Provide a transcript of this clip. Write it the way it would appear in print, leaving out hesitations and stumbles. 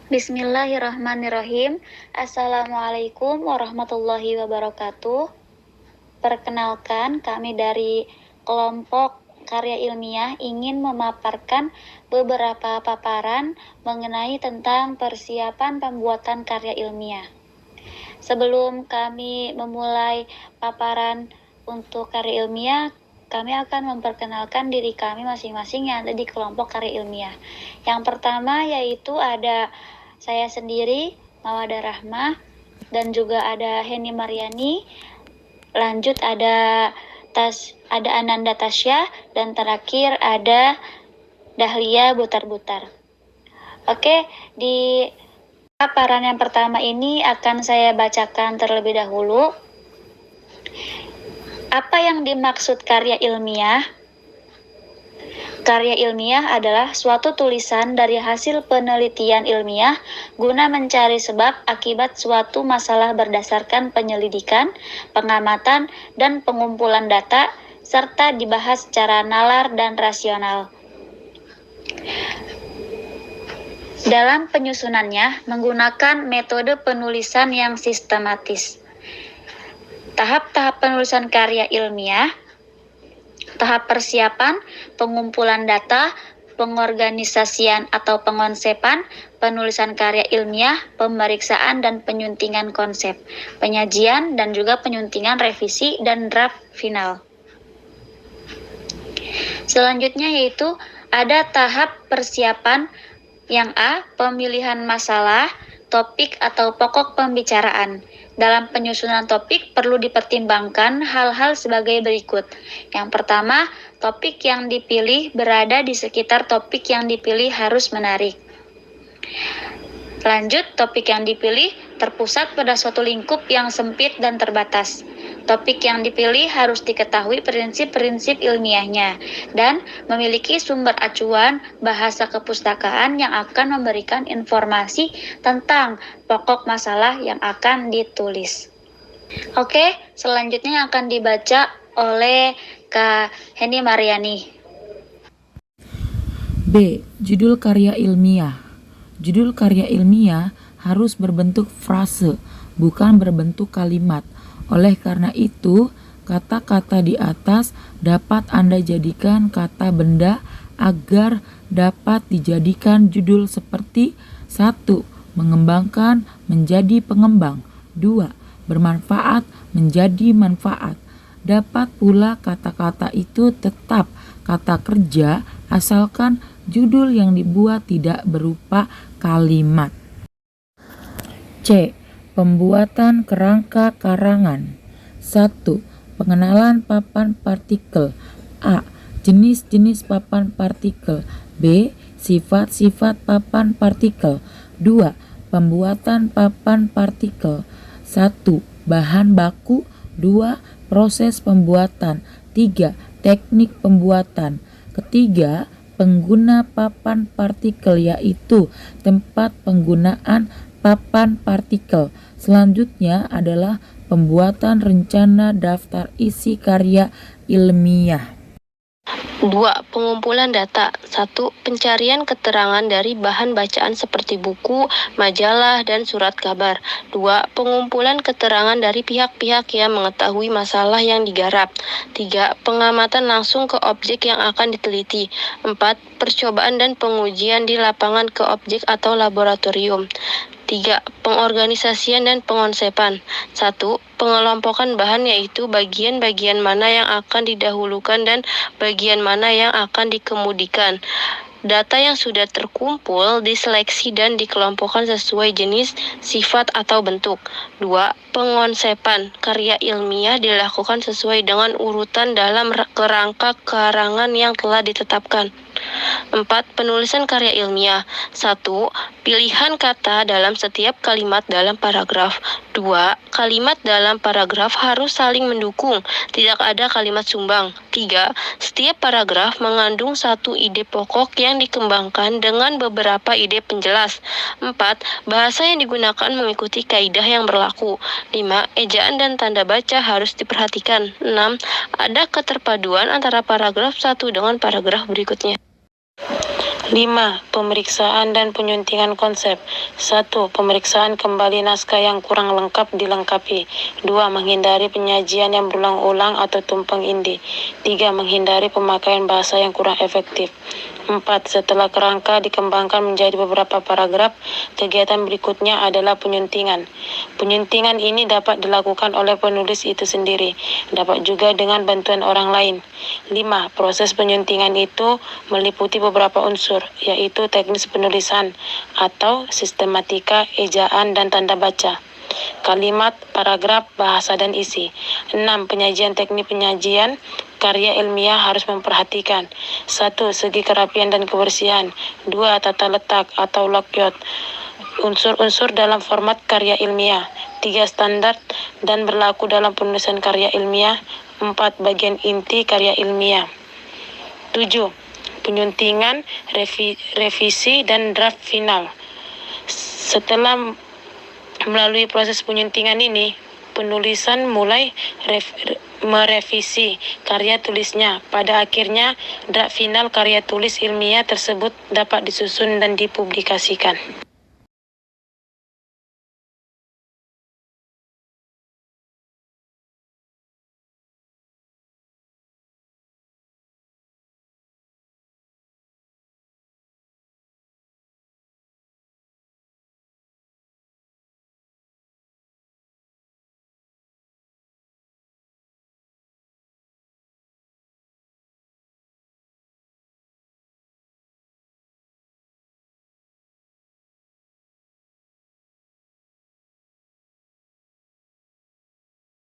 Bismillahirrahmanirrahim. Assalamualaikum warahmatullahi wabarakatuh. Perkenalkan, kami dari kelompok karya ilmiah ingin memaparkan beberapa paparan mengenai tentang persiapan pembuatan karya ilmiah. Sebelum kami memulai paparan untuk karya ilmiah, kami akan memperkenalkan diri kami masing-masing yang ada di kelompok karya ilmiah. Yang pertama yaitu ada saya sendiri, Mawada Rahmah, dan juga ada Heni Mariani. Lanjut ada Ananda Tasya, dan terakhir ada Dahlia Butar-Butar. Oke, di paparan yang pertama ini akan saya bacakan terlebih dahulu. Apa yang dimaksud karya ilmiah? Karya ilmiah adalah suatu tulisan dari hasil penelitian ilmiah guna mencari sebab akibat suatu masalah berdasarkan penyelidikan, pengamatan, dan pengumpulan data, serta dibahas secara nalar dan rasional. Dalam penyusunannya menggunakan metode penulisan yang sistematis. Tahap-tahap penulisan karya ilmiah. Tahap persiapan, pengumpulan data, pengorganisasian atau pengonsepan, penulisan karya ilmiah, pemeriksaan dan penyuntingan konsep, penyajian dan juga penyuntingan revisi dan draft final. Selanjutnya yaitu ada tahap persiapan yang A, pemilihan masalah, topik atau pokok pembicaraan. Dalam penyusunan topik perlu dipertimbangkan hal-hal sebagai berikut. Yang pertama, topik yang dipilih berada di sekitar topik yang dipilih harus menarik. Lanjut, topik yang dipilih terpusat pada suatu lingkup yang sempit dan terbatas. Topik yang dipilih harus diketahui prinsip-prinsip ilmiahnya dan memiliki sumber acuan bahasa kepustakaan yang akan memberikan informasi tentang pokok masalah yang akan ditulis. Oke, selanjutnya akan dibaca oleh Kak Heni Mariani. B. Judul karya ilmiah. Judul karya ilmiah harus berbentuk frase, bukan berbentuk kalimat. Oleh karena itu, kata-kata di atas dapat Anda jadikan kata benda agar dapat dijadikan judul seperti 1. Mengembangkan menjadi pengembang. 2. Bermanfaat menjadi manfaat. Dapat pula kata-kata itu tetap kata kerja asalkan judul yang dibuat tidak berupa kalimat. C. Pembuatan kerangka karangan. 1. Pengenalan papan partikel. A. Jenis-jenis papan partikel. B. Sifat-sifat papan partikel. 2. Pembuatan papan partikel. 1. Bahan baku. 2. Proses pembuatan. 3. Teknik pembuatan. Ketiga, pengguna papan partikel yaitu tempat penggunaan papan partikel. Selanjutnya adalah pembuatan rencana daftar isi karya ilmiah. 2. Pengumpulan data. 1. Pencarian keterangan dari bahan bacaan seperti buku, majalah, dan surat kabar. 2. Pengumpulan keterangan dari pihak-pihak yang mengetahui masalah yang digarap. 3. Pengamatan langsung ke objek yang akan diteliti. 4. Percobaan dan pengujian di lapangan ke objek atau laboratorium. 3. Pengorganisasian dan pengonsepan. 1. Pengelompokan bahan yaitu bagian-bagian mana yang akan didahulukan dan bagian mana yang akan dikemudikan. Data yang sudah terkumpul diseleksi dan dikelompokkan sesuai jenis, sifat, atau bentuk. 2. Pengonsepan. Karya ilmiah dilakukan sesuai dengan urutan dalam kerangka karangan yang telah ditetapkan. 4. Penulisan karya ilmiah. 1. Pilihan kata dalam setiap kalimat dalam paragraf. 2. Kalimat dalam paragraf harus saling mendukung, tidak ada kalimat sumbang. 3. Setiap paragraf mengandung satu ide pokok yang dikembangkan dengan beberapa ide penjelas. 4. Bahasa yang digunakan mengikuti kaidah yang berlaku. 5. Ejaan dan tanda baca harus diperhatikan. 6. Ada keterpaduan antara paragraf satu dengan paragraf berikutnya. 5. Pemeriksaan dan penyuntingan konsep. 1. Pemeriksaan kembali naskah yang kurang lengkap dilengkapi. 2. Menghindari penyajian yang berulang-ulang atau tumpang indih. 3. Menghindari pemakaian bahasa yang kurang efektif. 4. Setelah kerangka dikembangkan menjadi beberapa paragraf, kegiatan berikutnya adalah penyuntingan. Penyuntingan ini dapat dilakukan oleh penulis itu sendiri, dapat juga dengan bantuan orang lain. 5. Proses penyuntingan itu meliputi beberapa unsur, yaitu teknis penulisan atau sistematika, ejaan, dan tanda baca. Kalimat, paragraf, bahasa, dan isi. 6. Penyajian. Teknik penyajian karya ilmiah harus memperhatikan 1. Segi kerapian dan kebersihan. 2. Tata letak atau layout unsur-unsur dalam format karya ilmiah. 3. Standar dan berlaku dalam penulisan karya ilmiah. 4. Bagian inti karya ilmiah. 7. Penyuntingan, revisi, dan draft final. Setelah melalui proses penyuntingan ini, penulisan mulai merevisi karya tulisnya. Pada akhirnya, draft final karya tulis ilmiah tersebut dapat disusun dan dipublikasikan.